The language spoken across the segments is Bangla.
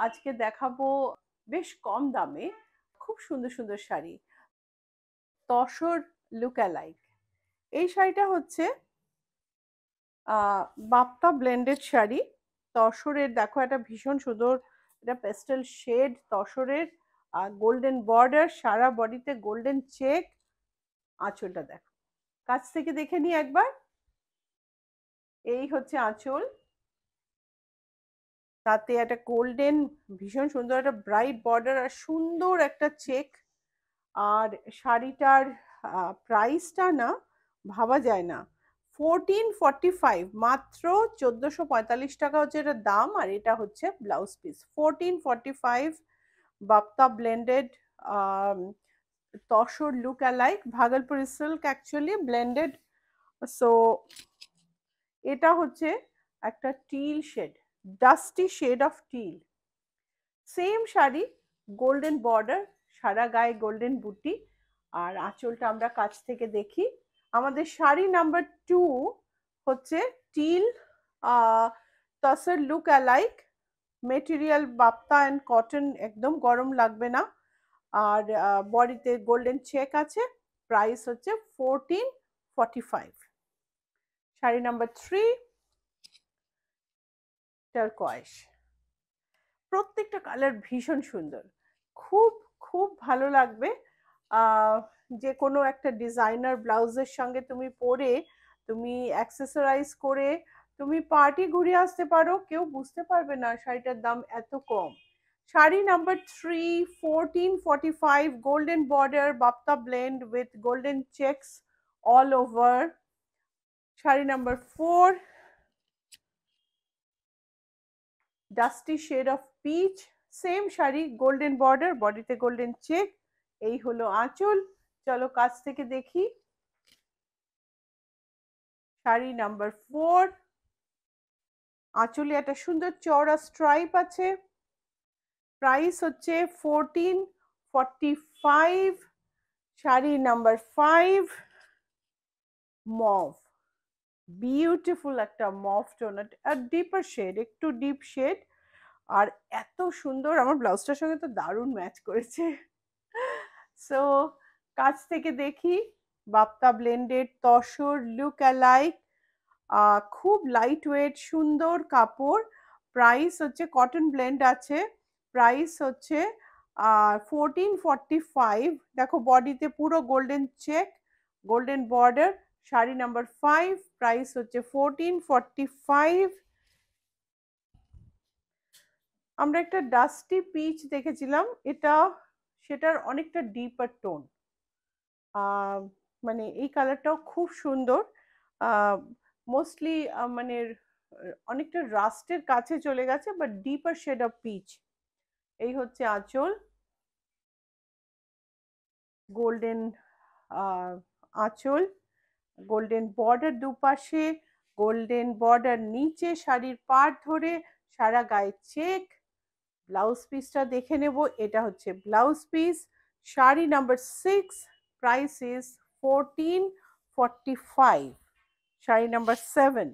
আজকে দেখাবো বেশ কম দামে খুব সুন্দর সুন্দর শাড়ি। Tussar look alike. এই শাড়িটা হচ্ছে বাপ্তা ব্লেন্ডেড শাড়ি। তসরের দেখো একটা ভীষণ সুন্দর, এটা পেস্টেল শেড তসরের, গোল্ডেন বর্ডার, সারা বডিতে গোল্ডেন চেক। আঁচলটা দেখো, কাছ থেকে দেখে নি একবার। এই হচ্ছে আঁচল, তাতে একটা গোল্ডেন ভীষণ সুন্দর একটা ব্রাইট বর্ডার আর সুন্দর একটা চেক। আর শাড়িটার প্রাইসটা না ভাবা যায় না, 1445, মাত্র 1445 টাকা হচ্ছে এটার দাম। আর এটা হচ্ছে ব্লাউজ পিস, 1445। বাপ্তা blended tussar look alike, Bhagalpuri silk actually blended. So এটা হচ্ছে একটা teal shade, dusty shade of teal. Same sari, golden border, সারা গায়ে গোল্ডেন বুটি। আর আঁচলটা আমরা কাছ থেকে দেখি। আমাদের শাড়ি নাম্বার 2 হচ্ছে teal tussar look alike, material বাপ্তা অ্যান্ড কটন, একদম গরম লাগবে না। আর বডিতে গোল্ডেন চেক আছে। প্রাইস হচ্ছে 1445। শাড়ি নাম্বার 3 টারকয়েস। প্রত্যেকটা কালার ভীষণ সুন্দর, খুব খুব ভালো লাগবে। যে কোনো একটা ডিজাইনার ব্লাউজের সঙ্গে তুমি পরে, তুমি অ্যাক্সেসরাইজ করে তুমি পার্টি ঘুরে আসতে পারো, কেউ বুঝতে পারবে না শাড়িটার দাম এত কম। শাড়ি নাম্বার 3, 1445, গোল্ডেন বর্ডার, বাপ্তা blend with golden checks all over. Sari number 4, dusty shade of peach, same sari, golden border, বডিতে গোল্ডেন চেক। এই হলো আঁচল, চলো কাছ থেকে দেখি। শাড়ি নাম্বার 4, আঁচলে একটা সুন্দর চওড়া স্ট্রাইপ আছে। প্রাইস হচ্ছে 1445। শাড়ি নাম্বার 5, মভ, বিউটিফুল একটা মভ টোন, আর ডিপার শেড, একটু ডিপ শেড। আর এত সুন্দর, আমার ব্লাউজটার সঙ্গে তো দারুণ ম্যাচ করেছে। সো কাছ থেকে দেখি। Bapta blended tussar look alike, খুব লাইট ওয়েট, সুন্দর কাপড়। প্রাইস হচ্ছে, কটন ব্লেন্ড আছে। প্রাইস হচ্ছে 1445। দেখো বডিতে পুরো golden check, golden border. Sari number 5, price হচ্ছে 1445। আমরা একটা ডাস্টি পিচ দেখেছিলাম, এটা সেটার অনেকটা ডিপার টোন। মানে এই কালারটাও খুব সুন্দর, মোস্টলি মানে অনেকটা রাস্টের কাছে চলে গেছে, বাট ডিপার শেড অফ পিচ। এই হচ্ছে আঁচল, গোল্ডেন আঁচল, গোল্ডেন বর্ডার দুপাশে, গোল্ডেন বর্ডার নিচে শাড়ির পাড় ধরে, সারা গায়ে চেক। ব্লাউজ পিসটা দেখে নেব, এটা হচ্ছে blouse piece. Sari number 6, price is 1445। Sari number 7,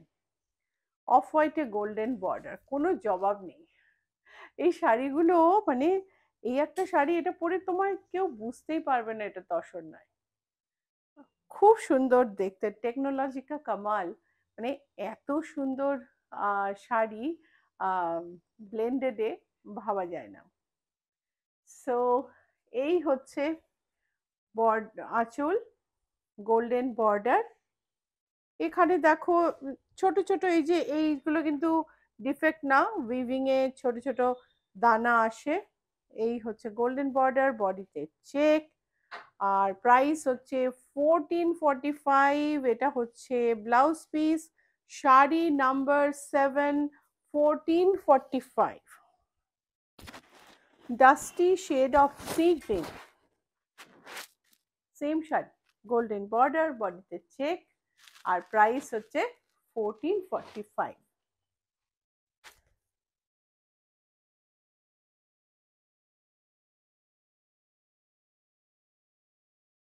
off হোয়াইটে গোল্ডেন বর্ডার, কোনো জবাব নেই। এই শাড়িগুলো মানে, এই একটা শাড়ি এটা পরে তোমার কেউ বুঝতেই পারবে না এটা তসর নয়। খুব সুন্দর দেখতে, টেকনোলজি কা কামাল। মানে এত সুন্দর শাড়ি ব্লেন্ডেডে ভাবা যায় না। সো এই হচ্ছে আঁচল, গোল্ডেন বর্ডার। এখানে দেখো ছোট ছোট এই যে এইগুলো কিন্তু ডিফেক্ট না, উইভিং এ ছোট ছোট দানা আসে। এই হচ্ছে গোল্ডেন বর্ডার, বডিতে চেক। আর প্রাইস হচ্ছে 1445। এটা হচ্ছে blouse piece. Sari number 7, 1445। Dusty shade of sea green, same sari, golden border, বডিতে চেক। আর প্রাইস হচ্ছে 1445।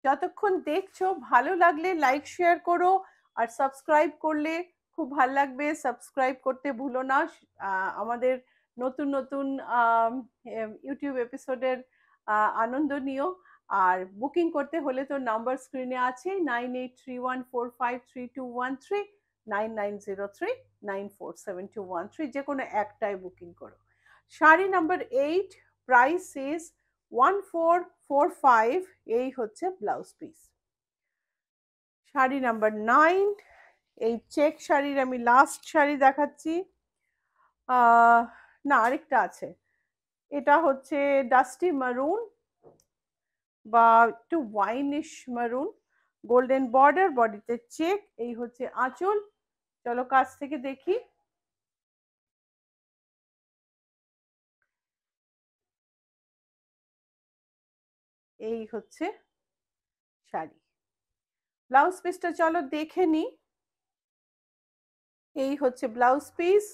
যতক্ষণ দেখছো, ভালো লাগলে লাইক শেয়ার করো, আর সাবস্ক্রাইব করলে খুব ভালো লাগবে। সাবস্ক্রাইব করতে ভুলো না। আমাদের নতুন নতুন ইউটিউব এপিসোডের আনন্দ নিও। আর বুকিং করতে হলে তো নাম্বার স্ক্রিনে আছে 9831453213, 9903947213, যে কোনো একটাই বুকিং করো। শাড়ি নাম্বার 8, প্রাইস ইজ 1445, এই হচ্ছে ব্লাউজ পিস। শাড়ি নাম্বার 9, এই চেক শাড়ির আমি লাস্ট শাড়ি দেখাচ্ছি। না, আরেকটা আছে, এটা হচ্ছে ডাস্টি মারুন বা একটু ওয়াইনিশ মারুন, গোল্ডেন বর্ডার, বডিতে চেক, এই হচ্ছে আঁচল। চলো কাছ থেকে দেখি। এই হচ্ছে শাড়ি, ব্লাউজ পিসটা চলো দেখে নি। এই হচ্ছে ব্লাউজ পিস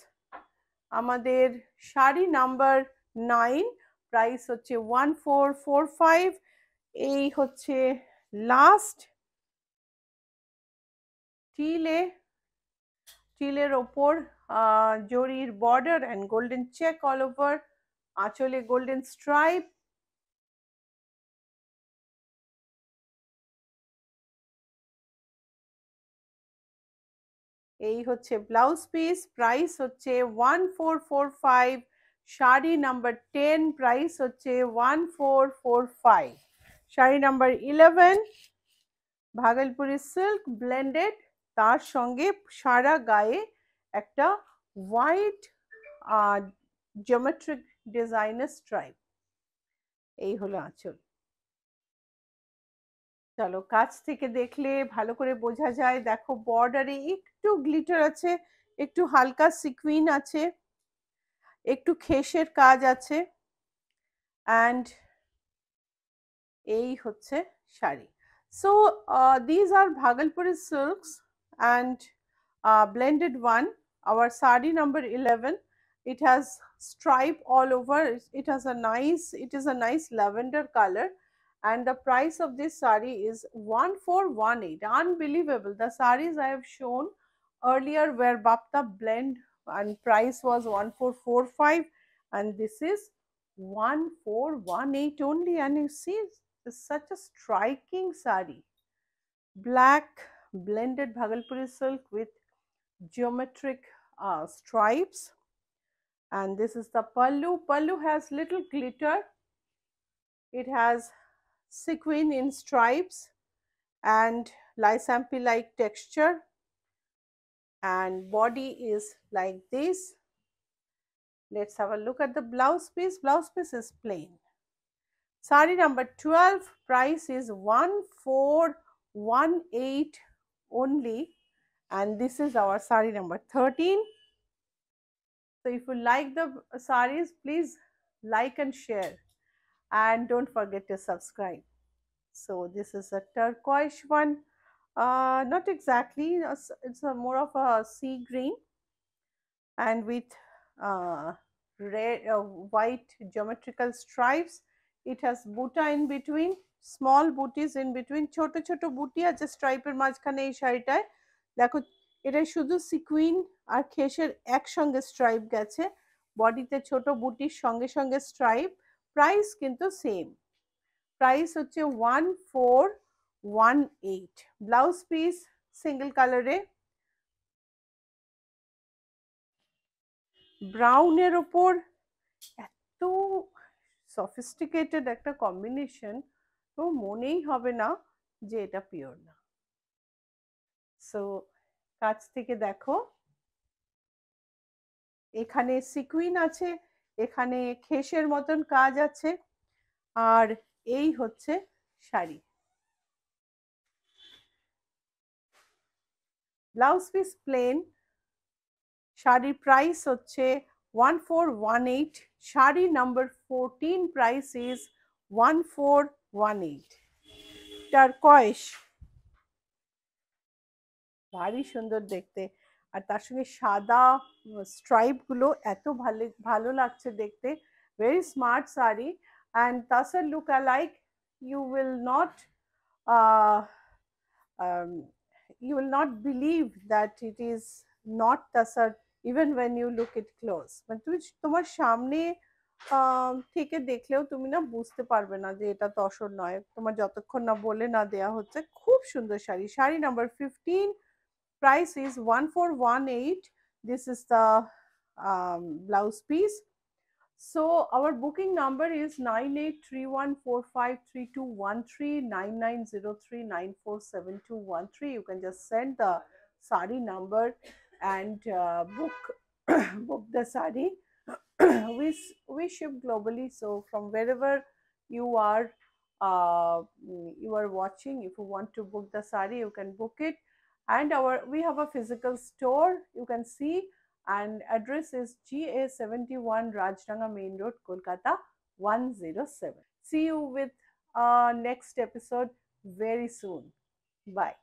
আমাদের শাড়ি নাম্বার 9, প্রাইস হচ্ছে 1445। এই হচ্ছে লাস্ট টিলের ওপর জরির border and golden check all over, আঁচলে গোল্ডেন স্ট্রাইপ। এই হচ্ছে ব্লাউজ পিস, প্রাইস হচ্ছে 1445। শাড়ি নাম্বার 10, প্রাইস হচ্ছে 1445। Sari number 11, Bhagalpuri silk blended, তার সঙ্গে সারা গায়ে একটা হোয়াইট জিওমেট্রিক ডিজাইনের স্ট্রাইপ। এই হলো আঁচল। চলো কাছ থেকে দেখলে ভালো করে বোঝা যায়। দেখো বর্ডারে একটু গ্লিটার আছে, একটু হালকা সিকুইন আছে, একটু খেসের কাজ আছে, অ্যান্ড এই হচ্ছে sari. So these are Bhagalpuri silks and blended one. Our sari number 11. It has stripe all over. It is a nice lavender color, and the price of this sari is 1418. Unbelievable. The saris I have shown earlier were Bapta blend and price was 1445, and this is 1418 only. And you see, it's such a striking sari. Black blended Bhagalpuri silk with geometric stripes, and this is the pallu. Pallu has little glitter, it has sequin in stripes and lysampi like texture, and body is like this. Let's have a look at the blouse piece. Blouse piece is plain. Sari number 12, price is 1418 only, and this is our sari number 13. So if you like the saris, please like and share, and don't forget to subscribe. So this is a turquoise one, not exactly, it's a more of a sea green, and with red white geometrical stripes. It has buta in between, small booties in between, ছোট ছোট বুটি আছে স্ট্রাইপের মাঝখানে এই শাড়িটায়। দেখো এটা শুধু সিকুইন আর খেসের একসঙ্গে স্ট্রাইপ গেছে, বডিতে ছোট বুটির সঙ্গে সঙ্গে স্ট্রাইপ। প্রাইস কিন্তু সেম, প্রাইস হচ্ছে 1418। ব্লাউজ পিস সিঙ্গেল কালারে, ব্রাউনের ওপর এত সফিস্টিকেটেড একটা কম্বিনেশন, তো মনেই হবে না যে এটা পিওর না। সো কাছ থেকে দেখো, এখানে সিকুইন আছে, এখানে খেসের মতন কাজ আছে, আর এই হচ্ছে শাড়ি। ব্লাউজ পিস প্লেন, শাড়ির প্রাইস হচ্ছে 1418। Sari number 14, price is 1418। টারকয়েস, ভারী সুন্দর দেখতে, আর তার সঙ্গে সাদা স্ট্রাইপ গুলো এত ভালো ভালো লাগছে দেখতে। Very smart sari, and তাসার look alike. you will not uh, um, you will not believe that it is not Tasar even when you look it close, মানে তুমি তোমার সামনে থেকে দেখলেও তুমি না বুঝতে পারবে না যে এটা তসর নয়, তোমার যতক্ষণ না বলে না দেয়া হচ্ছে। খুব সুন্দর sari, sari number 15, price is 1418. This is the blouse piece. So our booking number is 9831453213, 9903947213. You can just send the sari number and book book the sari. We ship globally, so from wherever you are you are watching, if you want to book the sari, you can book it. And we have a physical store, you can see, and address is GA71 Rajranga Main Road, Kolkata 107. See you with next episode very soon. Bye.